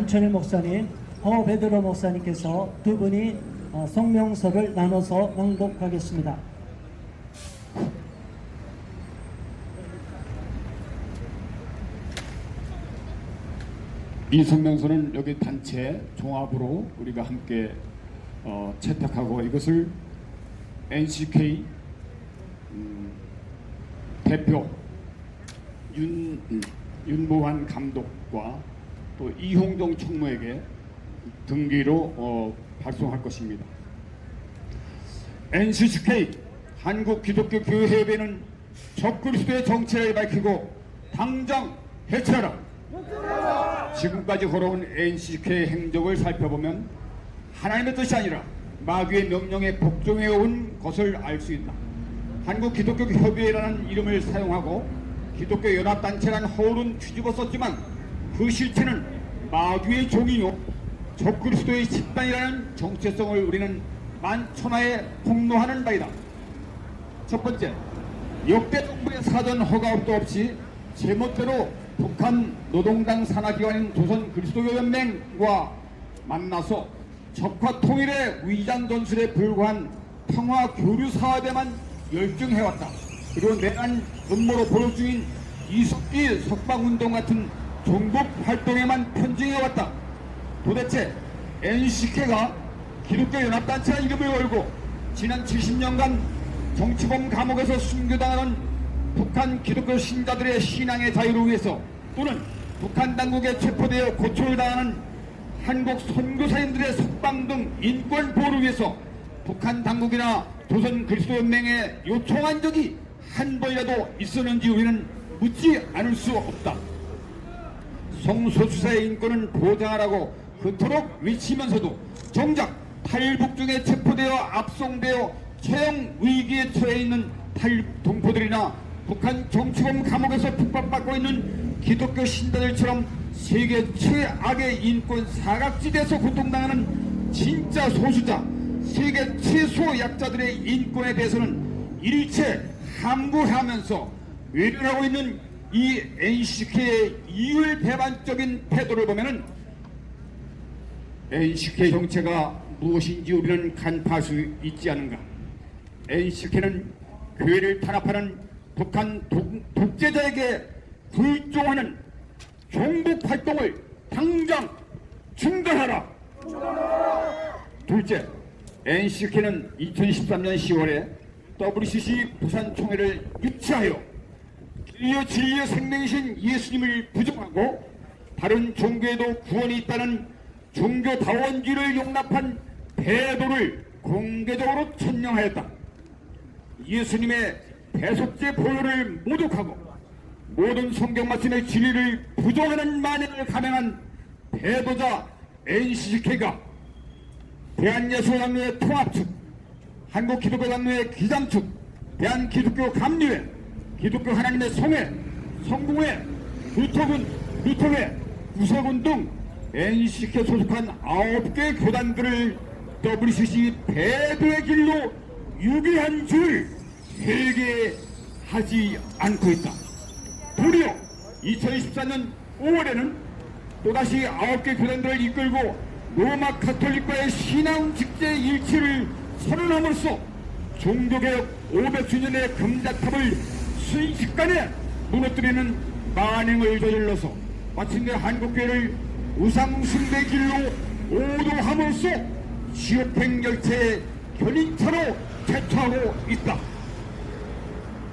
한천일 목사님, 베드로 목사님께서 두 분이 성명서를 나눠서 낭독하겠습니다. 이 성명서는 여기 단체 종합으로 우리가 함께 채택하고 이것을 NCK 대표 윤보환 감독과 또 이홍동 총무에게 등기로 발송할 것입니다. NCK 한국기독교교회협의회는 적그리스도의 정체를 밝히고 당장 해체하라. 지금까지 걸어온 NCK 행적을 살펴보면 하나님의 뜻이 아니라 마귀의 명령에 복종해온 것을 알 수 있다. 한국기독교협의회라는 이름을 사용하고 기독교연합단체라는 허울은 뒤집어 썼지만 그 실체는 마귀의 종이요 적그리스도의 집단이라는 정체성을 우리는 만천하에 폭로하는 바이다. 첫 번째, 역대 정부의 사전 허가도 없이 제멋대로 북한 노동당 산하기관인 조선그리스도교연맹과 만나서 적화 통일의 위장 전술에 불과한 평화 교류 사업에만 열중해왔다. 그리고 내란 음모로 보력 중인 이석기 석방운동 같은 종북 활동에만 편중해왔다. 도대체 NCK가 기독교연합단체라는 이름을 걸고 지난 70년간 정치범 감옥에서 순교당하는 북한 기독교 신자들의 신앙의 자유를 위해서 또는 북한 당국에 체포되어 고초를 당하는 한국 선교사님들의 석방 등 인권 보호를 위해서 북한 당국이나 조선 그리스도연맹에 요청한 적이 한 번이라도 있었는지 우리는 묻지 않을 수 없다. 성소수자의 인권은 보장하라고 그토록 외치면서도 정작 탈북중에 체포되어 압송되어 처형 위기에 처해 있는 탈동포들이나 북한 정치범 감옥에서 북박받고 있는 기독교 신자들처럼 세계 최악의 인권 사각지대에서 고통당하는 진짜 소수자, 세계 최소 약자들의 인권에 대해서는 일체 함구하면서 외면하고 있는 이 NCK의 이율배반적인 태도를 보면은 NCK 정체가 무엇인지 우리는 간파할 수 있지 않은가. NCK는 교회를 탄압하는 북한 독재자에게 불종하는 종북 활동을 당장 중단하라. 둘째, NCK는 2013년 10월에 WCC 부산 총회를 유치하여 길이요 진리요 생명이신 예수님을 부정하고 다른 종교에도 구원이 있다는 종교다원주의를 용납한 배도를 공개적으로 천명하였다. 예수님의 대속죄 보혈을 모독하고 모든 성경 말씀의 진리를 부정하는 만행을 감행한 배도자 NCK가 대한예수장로회 통합측, 한국기독교장로회 기장측, 대한기독교감리회, 기독교 하나님의 성회, 성공회, 루터회, 구세군 등 NCK 소속한 9개 교단들을 WCC 배도의 길로 유기한 줄 회개하지 않고 있다. 도리어 2024년 5월에는 또다시 9개 교단들을 이끌고 로마 카톨릭과의 신앙 직제 일치를 선언함으로써 종교개혁 500주년의 금자탑을 순식간에 무너뜨리는 만행을 저질러서 마침내 한국교회를 우상숭배 길로 오도함으로써 지옥행 열차의 견인차로 대처하고 있다.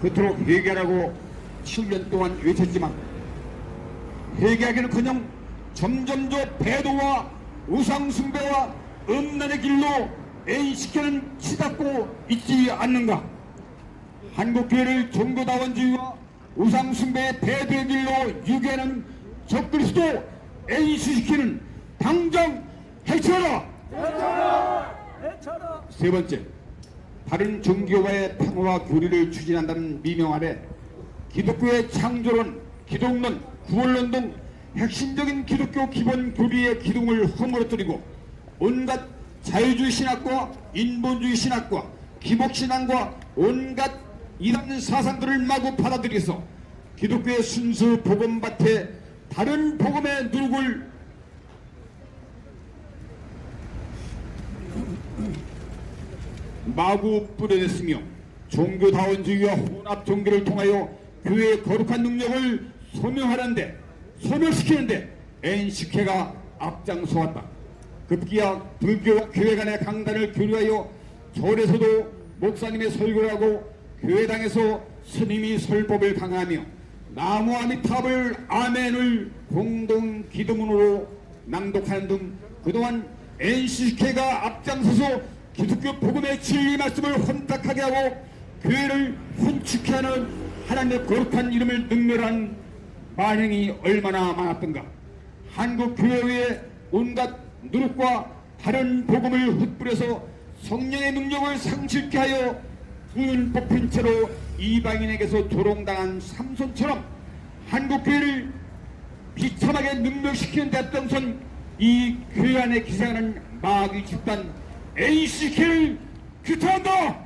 그토록 회개하라고 7년 동안 외쳤지만 회개하기는커녕 점점 더 배도와 우상숭배와 음란의 길로 NCK는 치닫고 있지 않는가. 한국교회를 종교다원주의와 우상숭배의 배도의 길로 유기하는 적그리스도 NCK는 당장 해체하라. 세 번째, 다른 종교와의 평화와 교류를 추진한다는 미명 아래 기독교의 창조론, 기독론, 구원론 등 핵심적인 기독교 기본 교리의 기둥을 허물어뜨리고 온갖 자유주의 신학과 인본주의 신학과 기복신앙과 온갖 이단 사상들을 마구 받아들여서 기독교의 순수 복음밭에 다른 복음의 누룩을 마구 뿌려냈으며 종교다원주의와 혼합 종교를 통하여 교회의 거룩한 능력을 소멸시키는데 NCK가 앞장서왔다. 급기야 불교와 교회 간의 강단을 교류하여 절에서도 목사님의 설교를 하고 교회당에서 스님이 설법을 강하며 나무 아미타불 아멘을 공동 기도문으로 낭독하는 등 그동안 NCK가 앞장서서 기독교 복음의 진리 말씀을 혼탁하게 하고 교회를 혼축해 하는 하나님의 거룩한 이름을 능멸한 만행이 얼마나 많았던가. 한국 교회의 온갖 누룩과 다른 복음을 흩뿌려서 성령의 능력을 상실케 하여 은 뽑힌 채로 이방인에게서 조롱당한 삼손처럼 한국 교회를 비참하게 능멸시키는 데 앞장선 이 교회 안에 기생하는 마귀 집단 NCK를 규탄한다!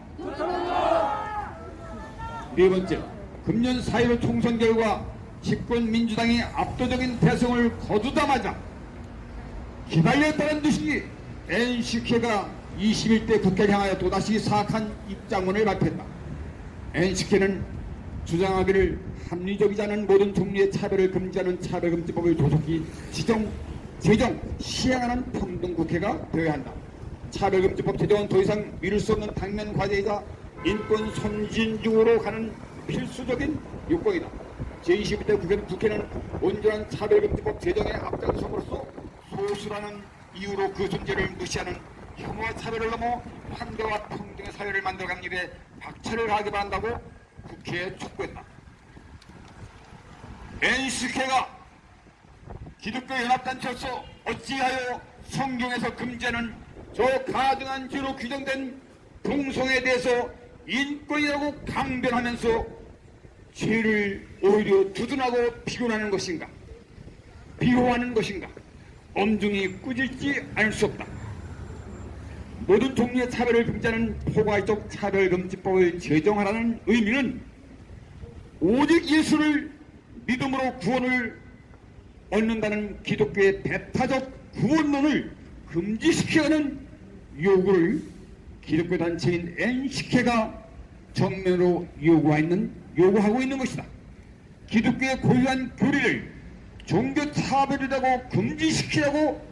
네 번째, 금년 4.15 총선 결과 집권 민주당이 압도적인 대성을 거두자마자 기다렸다는 듯이 NCK가 21대 국회를 향하여 또다시 사악한 입장문을 발표했다. NCK는 주장하기를 합리적이지 않은 모든 종류의 차별을 금지하는 차별금지법을 조속히 제정, 시행하는 평등국회가 되어야 한다. 차별금지법 제정은 더 이상 미룰 수 없는 당면 과제이자 인권 선진중으로 가는 필수적인 요건이다. 제21대 국회는 온전한 차별금지법 제정에 앞장섬으로써 소수라는 이유로 그 존재를 무시하는 혐오와 차별을 넘어 환대와 평등의 사회를 만들어가는 일에 박차를 가하기 바란다고 국회에 촉구했다. NCK가 기독교 연합단체로서 어찌하여 성경에서 금지하는 저 가증한 죄로 규정된 동성애에 대해서 인권이라고 강변하면서 죄를 오히려 두둔하고 비교하는 것인가, 비호하는 것인가, 엄중히 꾸짖지 않을 수 없다. 모든 종류의 차별을 금지하는 포괄적 차별금지법을 제정하라는 의미는 오직 예수를 믿음으로 구원을 얻는다는 기독교의 배타적 구원론을 금지시키는 요구를 기독교 단체인 NCK가 정면으로 요구하고 있는 것이다. 기독교의 고유한 교리를 종교 차별이라고 금지시키라고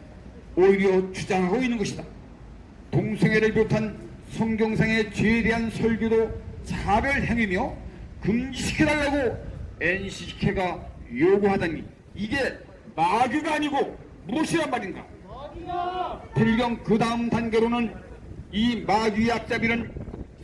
오히려 주장하고 있는 것이다. 동성애를 비롯한 성경상의 죄에 대한 설교도 차별 행위며 금지시켜달라고 NCK가 요구하다니 이게 마귀가 아니고 무엇이란 말인가? 필경 그 다음 단계로는 이 마귀의 앞잡이는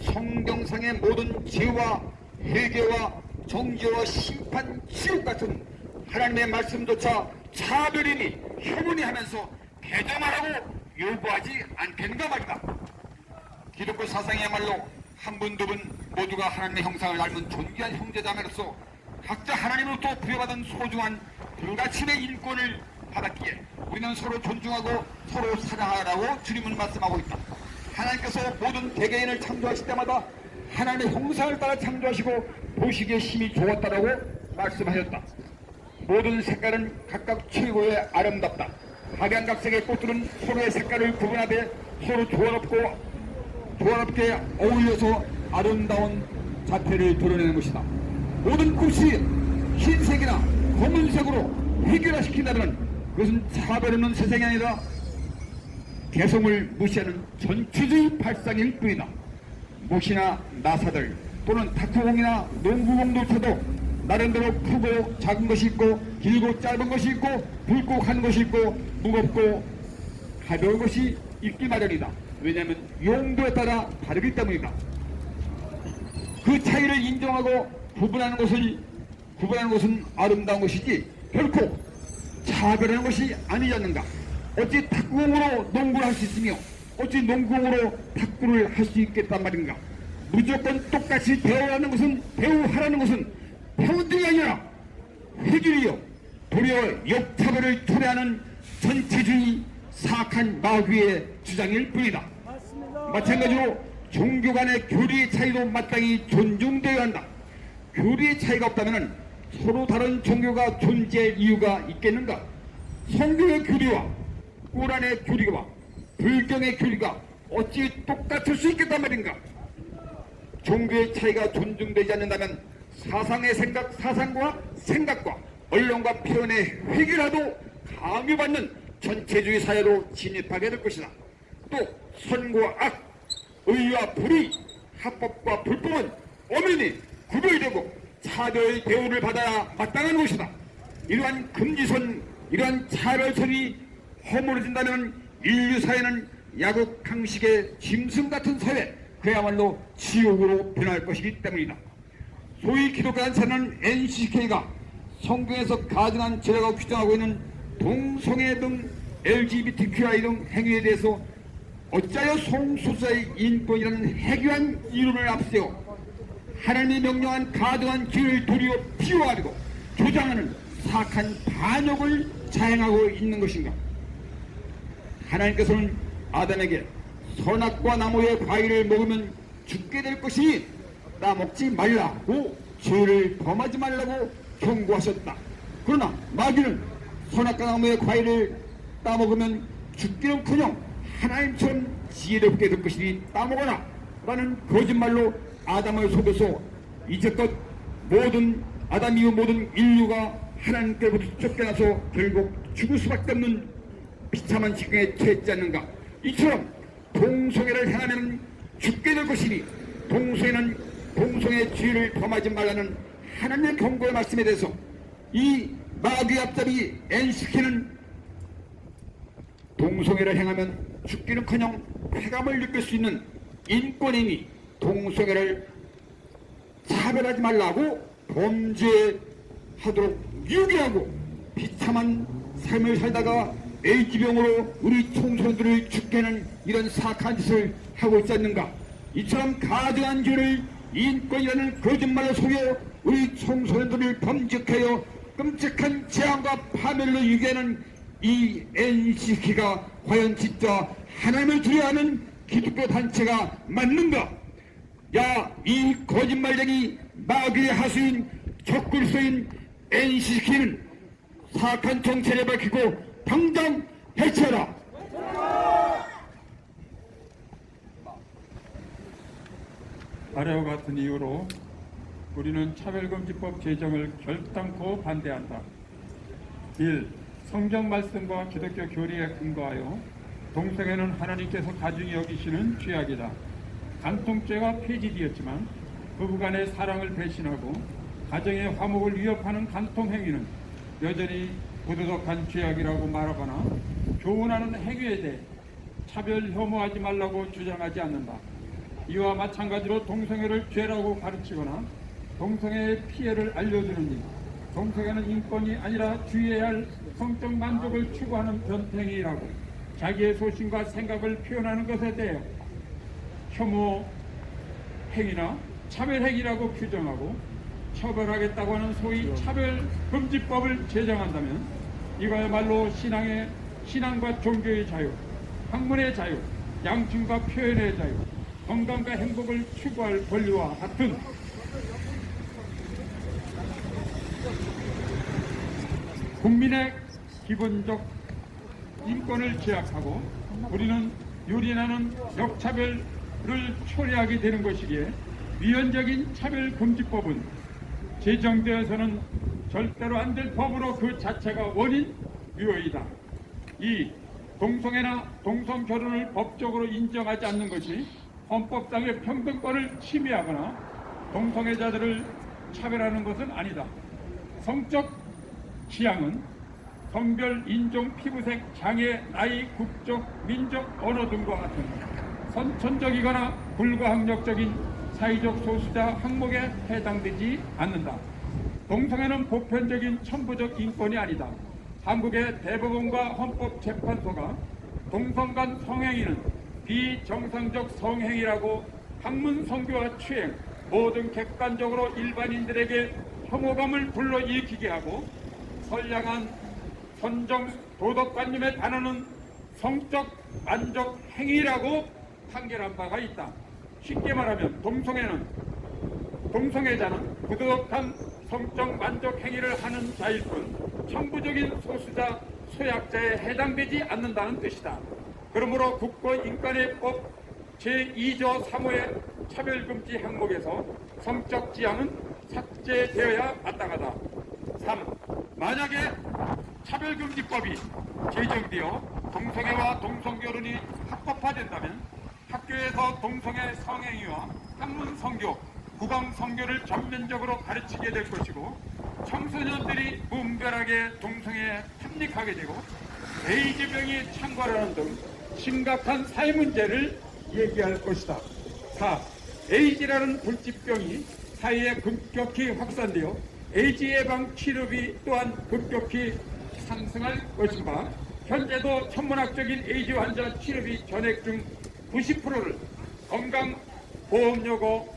성경상의 모든 죄와 회개와 정죄와 심판, 지옥 같은 하나님의 말씀조차 차별이니 혐오니 하면서 개정하라고 요구하지 않겠는가 말이다. 기독교 사상이야말로 한 분, 두 분 모두가 하나님의 형상을 닮은 존귀한 형제자매로서 각자 하나님으로부터 부여받은 소중한 불가침의 인권을 받았기에 우리는 서로 존중하고 서로 사랑하라고 주님은 말씀하고 있다. 하나님께서 모든 개개인을 창조하실 때마다 하나님의 형상을 따라 창조하시고 보시기에 심히 좋았다라고 말씀하셨다. 모든 색깔은 각각 최고의 아름답다. 각양각색의 꽃들은 서로의 색깔을 구분하되 서로 조화롭게 어울려서 아름다운 자태를 드러내는 것이다. 모든 꽃이 흰색이나 검은색으로 획일화시킨다면 그것은 차별 없는 세상이 아니라 개성을 무시하는 전체주의 발상일 뿐이다. 못이나 나사들 또는 탁구공이나 농구공조차도 나름대로 크고 작은 것이 있고 길고 짧은 것이 있고 굵고 한 것이 있고 무겁고 가벼운 것이 있기 마련이다. 왜냐하면 용도에 따라 다르기 때문이다. 그 차이를 인정하고 구분하는 것은 아름다운 것이지 결코 차별하는 것이 아니지 않는가. 어찌 탁구공으로 농구를 할 수 있으며 어찌 농구공으로 탁구를 할 수 있겠단 말인가. 무조건 똑같이 배우라는 것은 배우하라는 것은 평등이 아니라 획일이요 도리어 역차별을 초래하는 전체주의 사악한 마귀의 주장일 뿐이다. 마찬가지로 종교 간의 교리의 차이도 마땅히 존중되어야 한다. 교리의 차이가 없다면 서로 다른 종교가 존재할 이유가 있겠는가. 성경의 교리와 꾸란의 교리와 불경의 교리가 어찌 똑같을 수 있겠단 말인가? 종교의 차이가 존중되지 않는다면 사상과 생각과 언론과 표현의 회귀라도 강요받는 전체주의 사회로 진입하게 될 것이다. 또 선과 악, 의와 불의, 합법과 불법은 엄연히 구별되고 차별 대우를 받아야 마땅한 것이다. 이러한 금지선, 이러한 차별선이 허물어진다면 인류 사회는 야국강식의 짐승 같은 사회, 그야말로 지옥으로 변할 것이기 때문이다. 소위 기독교 단체는 NCK가 성경에서 가증한 죄라고 규정하고 있는 동성애 등 LGBTQI 등 행위에 대해서 어찌하여 성소수자의 인권이라는 해괴한 이론을 앞세워 하나님이 명령한 가증한 죄를 도리어 비호하고 조장하는 사악한 반역을 자행하고 있는 것인가? 하나님께서는 아담에게 선악과 나무의 과일을 먹으면 죽게 될 것이니 따먹지 말라고 죄를 범하지 말라고 경고하셨다. 그러나 마귀는 선악과 나무의 과일을 따먹으면 죽기는커녕 하나님처럼 지혜롭게 될 것이니 따먹어라 라는 거짓말로 아담을 속여서 이제껏 모든 아담 이후 모든 인류가 하나님께로부터 쫓겨나서 결국 죽을 수밖에 없는 비참한 지경에 처했지 않는가? 이처럼 동성애를 행하면 죽게 될 것이니 동성애의 죄를 범하지 말라는 하나님의 경고의 말씀에 대해서 이 마귀 앞잡이 NCK는 동성애를 행하면 죽기는커녕 쾌감을 느낄 수 있는 인권이니 동성애를 차별하지 말라고 범죄하도록 유기하고 비참한 삶을 살다가 에이즈병으로 우리 청소년들을 죽게 하는 이런 사악한 짓을 하고 있지 않는가? 이처럼 가증한 죄를 인권이라는 거짓말로 속여 우리 청소년들을 범죄하여 끔찍한 재앙과 파멸로 유기하는 이 NCK가 과연 진짜 하나님을 두려워하는 기독교 단체가 맞는가? 야, 이 거짓말쟁이 마귀의 하수인 적글소인 NCK는 사악한 정체를 밝히고 당장 해체하라. 아래와 같은 이유로 우리는 차별금지법 제정을 결단코 반대한다. 1. 성경 말씀과 기독교 교리에 근거하여 동성애는 하나님께서 가중히 여기시는 죄악이다. 간통죄가 폐지되었지만 부부간의 사랑을 배신하고 가정의 화목을 위협하는 간통행위는 여전히 부도덕한 죄악이라고 말하거나 교훈하는 행위에 대해 차별 혐오하지 말라고 주장하지 않는다. 이와 마찬가지로 동성애를 죄라고 가르치거나 동성애의 피해를 알려주는 일, 동성애는 인권이 아니라 주의해야 할 성적 만족을 추구하는 변태행위라고 자기의 소신과 생각을 표현하는 것에 대해 혐오 행위나 차별 행위라고 규정하고 처벌하겠다고 하는 소위 차별금지법을 제정한다면 이거야말로 신앙과 종교의 자유, 학문의 자유, 양심과 표현의 자유, 건강과 행복을 추구할 권리와 같은 국민의 기본적 인권을 제약하고 우리는 유린하는 역차별을 초래하게 되는 것이기에 위헌적인 차별금지법은 제정되어서는 절대로 안 될 법으로 그 자체가 원인 묘이다. 이 동성애나 동성결혼을 법적으로 인정하지 않는 것이 헌법상의 평등권을 침해하거나 동성애자들을 차별하는 것은 아니다. 성적 취향은 성별, 인종, 피부색, 장애, 나이, 국적, 민족, 언어 등과 같은 선천적이거나 불가항력적인 사회적 소수자 항목에 해당되지 않는다. 동성애는 보편적인 천부적 인권이 아니다. 한국의 대법원과 헌법재판소가 동성 간 성행위는 비정상적 성행위라고 학문 성교와 추행 모든 객관적으로 일반인들에게 혐오감을 불러일으키게 하고 선량한 선정 도덕관념에 반하는 성적 만족 행위라고 판결한 바가 있다. 쉽게 말하면 동성애자는 부도덕한 성적 만족 행위를 하는 자일 뿐 천부적인 소수자 소약자에 해당되지 않는다는 뜻이다. 그러므로 국가인권법 제2조 3호의 차별금지 항목에서 성적 지향은 삭제되어야 마땅하다. 3. 만약에 차별금지법이 제정되어 동성애와 동성결혼이 합법화된다면 학교에서 동성애 성행위와 학문 성교, 국왕 성교를 전면적으로 가르치게 될 것이고 청소년들이 무분별하게 동성애에 탐닉하게 되고 에이즈병이 창궐하는 등 심각한 사회 문제를 얘기할 것이다. 4. 에이즈라는 불치병이 사회에 급격히 확산되어 에이즈 예방 치료비 또한 급격히 상승할 것인가. 현재도 천문학적인 에이즈 환자 치료비 전액 중 90%를 건강보험료로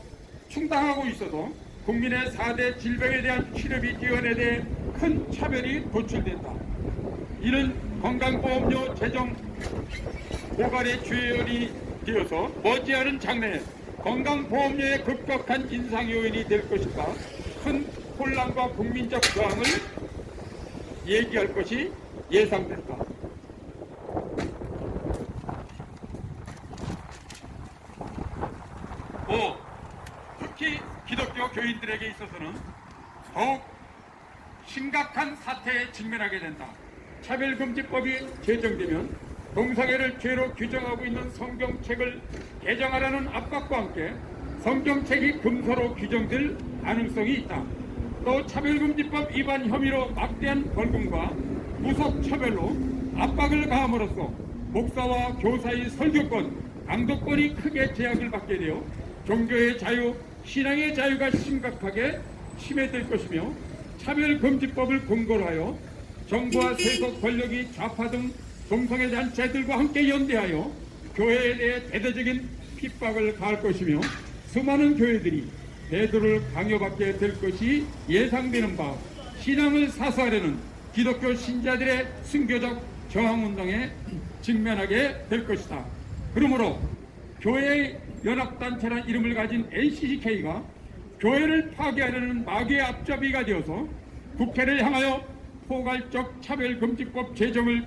충당하고 있어도 국민의 4대 질병에 대한 치료비 지원에 대해 큰 차별이 도출된다. 이는 건강보험료 재정 고갈의 주요연이 되어서 머지않은 장래에 건강보험료의 급격한 인상 요인이 될 것인가 큰 혼란과 국민적 저항을 얘기할 것이 예상된다. 특히 기독교 교인들에게 있어서는 더욱 심각한 사태에 직면하게 된다. 차별금지법이 제정되면 동성애를 죄로 규정하고 있는 성경책을 개정하라는 압박과 함께 성경책이 금서로 규정될 가능성이 있다. 또 차별금지법 위반 혐의로 막대한 벌금과 구속 처벌로 압박을 가함으로써 목사와 교사의 설교권, 강도권이 크게 제약을 받게 되어 종교의 자유, 신앙의 자유가 심각하게 침해될 것이며 차별금지법을 근거로 하여 정부와 세속 권력이 좌파 등 동성애 단체들과 함께 연대하여 교회에 대해 대대적인 핍박을 가할 것이며 수많은 교회들이 대도를 강요받게 될 것이 예상되는 바 신앙을 사수하려는 기독교 신자들의 순교적 저항운동에 직면하게 될 것이다. 그러므로 교회의 연합단체라는 이름을 가진 NCCK가 교회를 파괴하려는 마귀의 앞잡이가 되어서 국회를 향하여 포괄적 차별금지법 제정을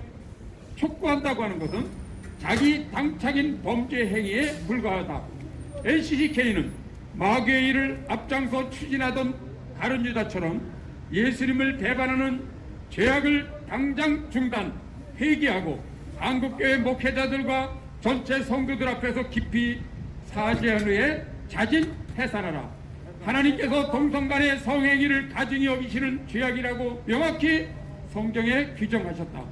촉구한다고 하는 것은 자기 당착인 범죄 행위에 불과하다. NCCK는 마귀의 일을 앞장서 추진하던 다른 유다처럼 예수님을 배반하는 죄악을 당장 중단, 회개하고 한국교회 목회자들과 전체 성도들 앞에서 깊이 사죄한 후에 자진 해산하라. 하나님께서 동성 간의 성행위를 가증히 여기시는 죄악이라고 명확히 성경에 규정하셨다.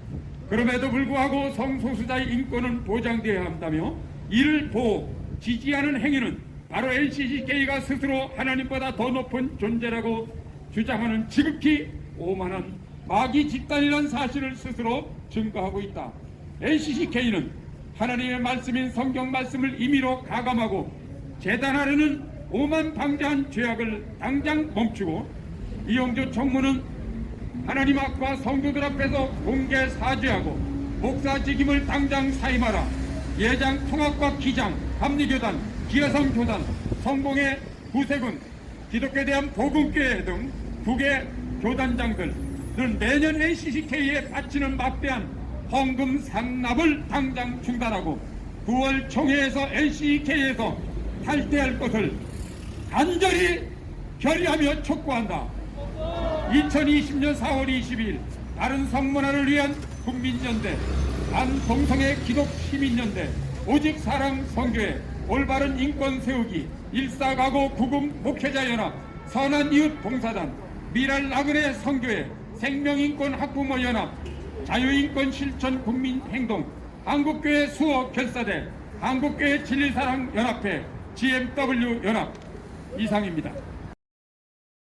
그럼에도 불구하고 성소수자의 인권은 보장되어야 한다며 이를 보호, 지지하는 행위는 바로 NCCK가 스스로 하나님보다 더 높은 존재라고 주장하는 지극히 오만한 마귀 집단이라는 사실을 스스로 증거하고 있다. NCCK는 하나님의 말씀인 성경 말씀을 임의로 가감하고 재단하려는 오만 방자한 죄악을 당장 멈추고 이영조 총무는 하나님 앞과 성도들 앞에서 공개 사죄하고 목사 직임을 당장 사임하라. 예장 통합과 기장, 감리교단, 기여성교단, 성공회, 구세군, 기독교에 대한 복음교회 등 9개 교단장들은 매년 NCCK에 바치는 막대한 헌금 상납을 당장 중단하고 9월 총회에서 NCCK에서 탈퇴할 것을 간절히 결의하며 촉구한다. 2020년 4월 22일 바른 성문화를 위한 국민연대, 반동성애 기독시민연대, 오직 사랑 선교회, 올바른 인권 세우기, 일사가고 구금 목회자연합, 선한이웃 봉사단, 미랄 나그네 선교회, 생명인권 학부모 연합, 자유인권 실천 국민행동, 한국교회 수호 결사대, 한국교회 진리사랑 연합회, GMW 연합 이상입니다.